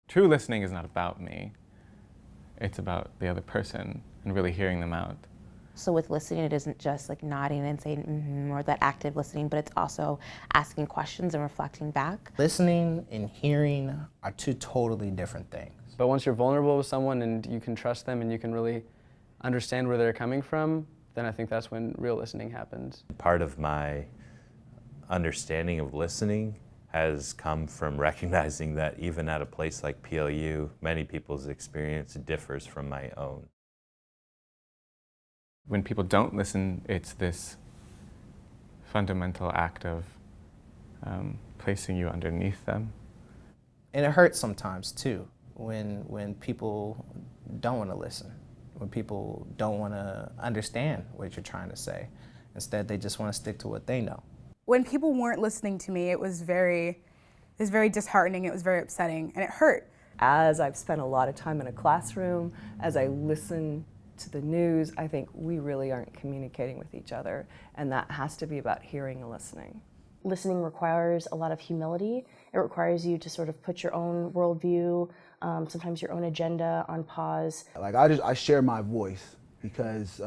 True listening is not about me. It's about the other person and really hearing them out. So with listening, it isn't just like nodding and saying mm-hmm, or that active listening, but it's also asking questions and reflecting back. Listening and hearing are two totally different things. But once you're vulnerable with someone and you can trust them and you can really understand where they're coming from, then I think that's when real listening happens. Part of my understanding of listening has come from recognizing that even at a place like PLU, many people's experience differs from my own. When people don't listen, it's this fundamental act of placing you underneath them. And it hurts sometimes too, when people don't want to listen, when people don't want to understand what you're trying to say. Instead, they just want to stick to what they know. When people weren't listening to me, it was very disheartening, it was very upsetting, and it hurt. As I've spent a lot of time in a classroom, as I listen to the news, I think we really aren't communicating with each other, and that has to be about hearing and listening. Listening requires a lot of humility. It requires you to sort of put your own worldview, sometimes your own agenda on pause. Like I share my voice because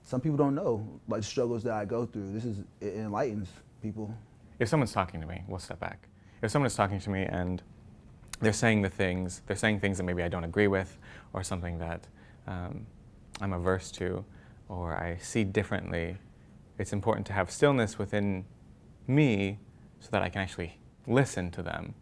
some people don't know like the struggles that I go through. It enlightens people. If someone's talking to me, we'll step back. If someone is talking to me and they're saying things that maybe I don't agree with, or something that I'm averse to, or I see differently, it's important to have stillness within me so that I can actually listen to them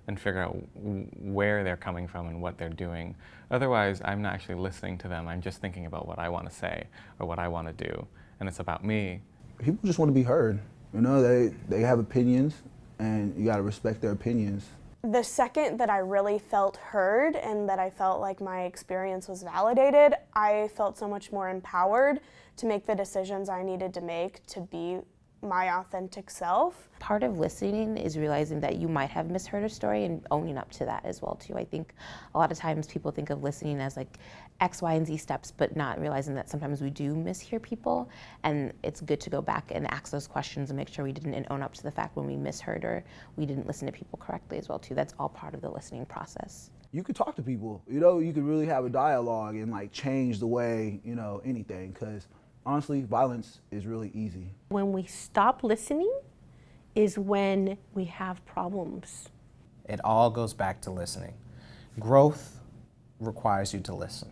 and figure out where they're coming from and what they're doing. Otherwise, I'm not actually listening to them. I'm just thinking about what I want to say or what I want to do, and it's about me. People just want to be heard. You know, they have opinions, and you got to respect their opinions. The second that I really felt heard and that I felt like my experience was validated, I felt so much more empowered to make the decisions I needed to make to be my authentic self. Part of listening is realizing that you might have misheard a story and owning up to that as well too. I think a lot of times people think of listening as like X, Y, and Z steps, but not realizing that sometimes we do mishear people, and it's good to go back and ask those questions and make sure we didn't own up to the fact when we misheard or we didn't listen to people correctly as well too. That's all part of the listening process. You could talk to people, you know, you could really have a dialogue and like change the way, you know, anything, because honestly, violence is really easy. When we stop listening is when we have problems. It all goes back to listening. Growth requires you to listen.